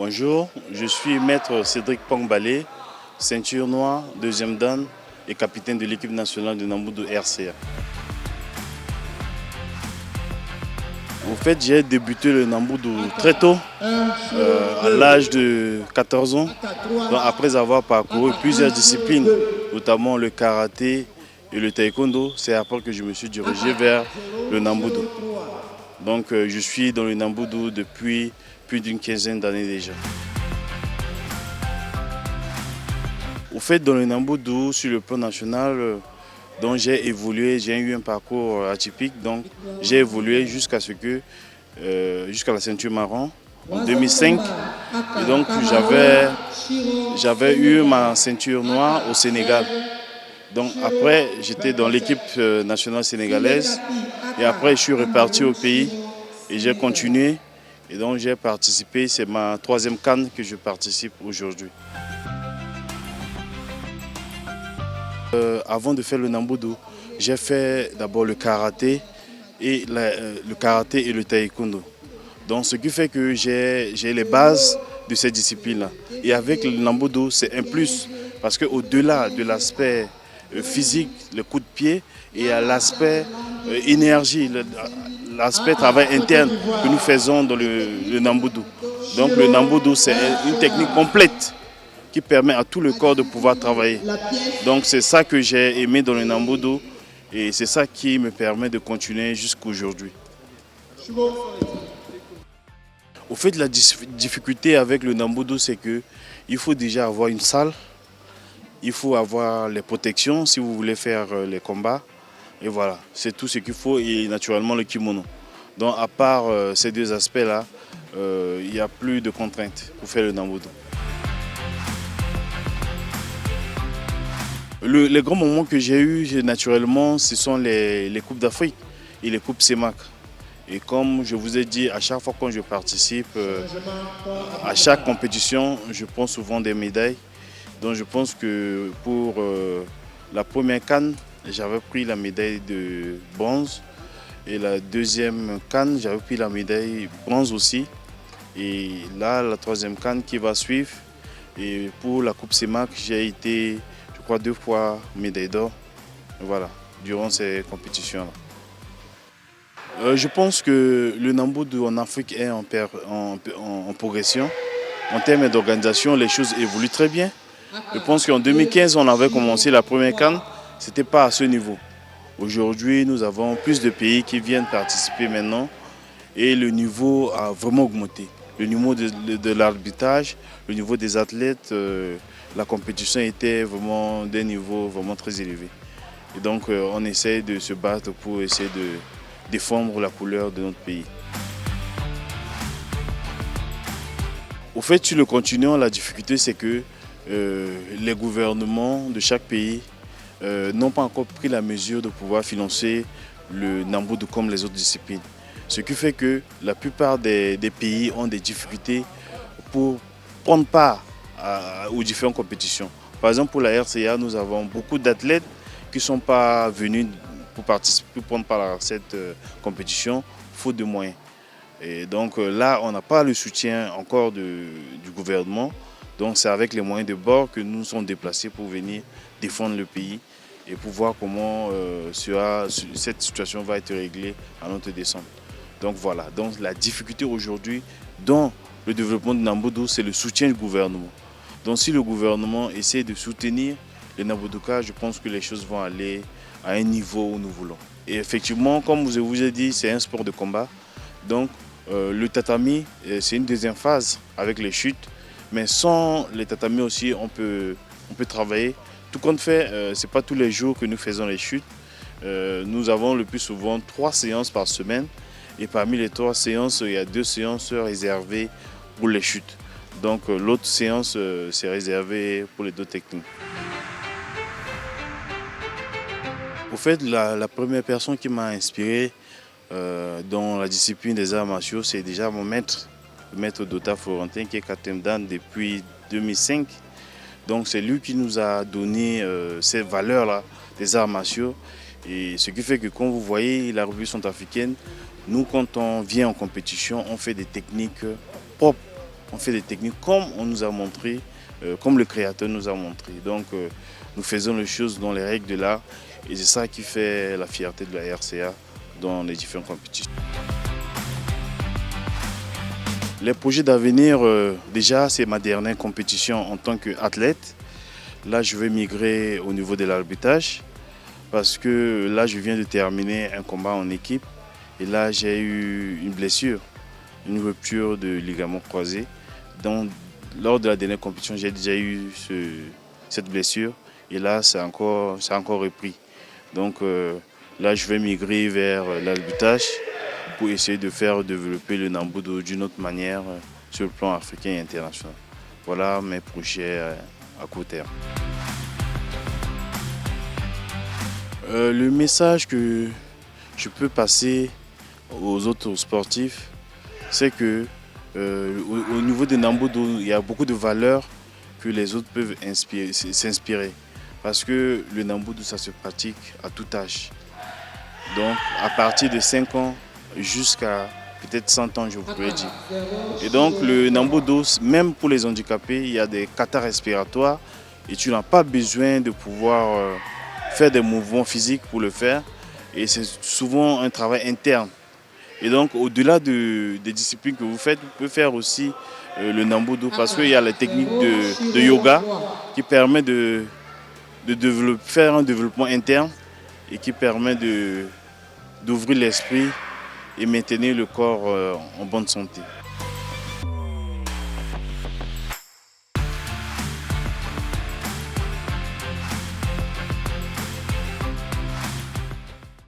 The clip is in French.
Bonjour, je suis maître Cédric Pongbalé, ceinture noire, deuxième dan et capitaine de l'équipe nationale de Nambudu RCA. En fait, j'ai débuté le Nambudu très tôt, à l'âge de 14 ans, donc après avoir parcouru plusieurs disciplines, notamment le karaté et le taekwondo. C'est après que je me suis dirigé vers le Nambudu. Donc je suis dans le Nambudu depuis plus d'une quinzaine d'années déjà. Au fait, dans le Nambudu, sur le plan national, donc j'ai évolué, j'ai eu un parcours atypique, donc j'ai évolué jusqu'à jusqu'à la ceinture marron en 2005. Et donc j'avais eu ma ceinture noire au Sénégal. Donc après, j'étais dans l'équipe nationale sénégalaise et après je suis reparti au pays et j'ai continué. Et donc j'ai participé, c'est ma troisième CAN que je participe aujourd'hui. Avant de faire le Nambudu, j'ai fait d'abord le karaté et le taekwondo. Donc ce qui fait que j'ai les bases de ces disciplines-là. Et avec le Nambudu, c'est un plus parce qu'au-delà de l'aspect physique, le coup de pied, et à l'aspect énergie, l'aspect travail interne que nous faisons dans le Nambudu. Donc le Nambudu, c'est une technique complète qui permet à tout le corps de pouvoir travailler. Donc c'est ça que j'ai aimé dans le Nambudu et c'est ça qui me permet de continuer jusqu'à aujourd'hui. Au fait, la difficulté avec le Nambudu, c'est qu'il faut déjà avoir une salle, il faut avoir les protections si vous voulez faire les combats. Et voilà, c'est tout ce qu'il faut et naturellement le kimono. Donc à part ces deux aspects-là, il n'y a plus de contraintes pour faire le Nambudu. Les grands moments que j'ai eus naturellement, ce sont les Coupes d'Afrique et les Coupes CEMAC. Et comme je vous ai dit, à chaque fois que je participe, à chaque compétition, je prends souvent des médailles. Donc je pense que pour la première CAN, j'avais pris la médaille de bronze. Et la deuxième CAN, j'avais pris la médaille bronze aussi. Et là, la troisième CAN qui va suivre. Et pour la Coupe CEMAC, j'ai été, je crois, 2 fois médaille d'or. Voilà, durant ces compétitions-là. Je pense que le Nambudu en Afrique est en progression. En termes d'organisation, les choses évoluent très bien. Je pense qu'en 2015, on avait commencé la première CAN. Ce n'était pas à ce niveau. Aujourd'hui, nous avons plus de pays qui viennent participer maintenant et le niveau a vraiment augmenté. Le niveau de l'arbitrage, le niveau des athlètes, la compétition était vraiment d'un niveau vraiment très élevé. Et donc, on essaie de se battre pour essayer de défendre la couleur de notre pays. Au fait, sur le continent, la difficulté, c'est que les gouvernements de chaque pays n'ont pas encore pris la mesure de pouvoir financer le Nambudu comme les autres disciplines. Ce qui fait que la plupart des pays ont des difficultés pour prendre part aux différentes compétitions. Par exemple, pour la RCA, nous avons beaucoup d'athlètes qui ne sont pas venus pour participer, pour prendre part à cette compétition, faute de moyens. Et donc là, on n'a pas le soutien encore du gouvernement. Donc c'est avec les moyens de bord que nous sommes déplacés pour venir défendre le pays et pour voir comment cette situation va être réglée en notre décembre. Donc voilà, donc la difficulté aujourd'hui dans le développement de Nambudu, c'est le soutien du gouvernement. Donc si le gouvernement essaie de soutenir les Nambuduka, je pense que les choses vont aller à un niveau où nous voulons. Et effectivement, comme je vous ai dit, c'est un sport de combat. Donc le tatami, c'est une deuxième phase avec les chutes. Mais sans les tatamis aussi, on peut travailler. Tout compte fait, ce n'est pas tous les jours que nous faisons les chutes. Nous avons le plus souvent 3 séances par semaine. Et parmi les 3 séances, il y a 2 séances réservées pour les chutes. Donc l'autre séance, c'est réservé pour les 2 techniques. Au fait, la première personne qui m'a inspiré dans la discipline des arts martiaux, c'est déjà mon maître, le maître Dota Florentin, qui est quatrième dan depuis 2005. Donc c'est lui qui nous a donné ces valeurs-là des arts martiaux. Et ce qui fait que quand vous voyez la République centrafricaine, nous quand on vient en compétition, on fait des techniques propres on fait des techniques comme on nous a montré, comme le créateur nous a montré. Donc nous faisons les choses dans les règles de l'art et c'est ça qui fait la fierté de la RCA dans les différentes compétitions. Les projets d'avenir, déjà c'est ma dernière compétition en tant qu'athlète. Là je vais migrer au niveau de l'arbitrage parce que là je viens de terminer un combat en équipe et là j'ai eu une blessure, une rupture de ligament croisé. Donc, lors de la dernière compétition, j'ai déjà eu cette blessure et là, ça a encore repris. Donc là, je vais migrer vers l'arbitrage pour essayer de faire développer le Nambudo d'une autre manière sur le plan africain et international. Voilà mes projets à court terme. Le message que je peux passer aux autres sportifs, c'est que au niveau de Nambudo, il y a beaucoup de valeurs que les autres peuvent s'inspirer. Parce que le Nambudo, ça se pratique à tout âge. Donc à partir de 5 ans jusqu'à peut-être 100 ans, je pourrais dire. Et donc le Nambudo, même pour les handicapés, il y a des katas respiratoires et tu n'as pas besoin de pouvoir faire des mouvements physiques pour le faire. Et c'est souvent un travail interne. Et donc, au-delà des disciplines que vous faites, vous pouvez faire aussi le Nambudo parce qu'il y a les techniques de yoga qui permettent de faire un développement interne et qui permet d'ouvrir l'esprit et maintenir le corps en bonne santé.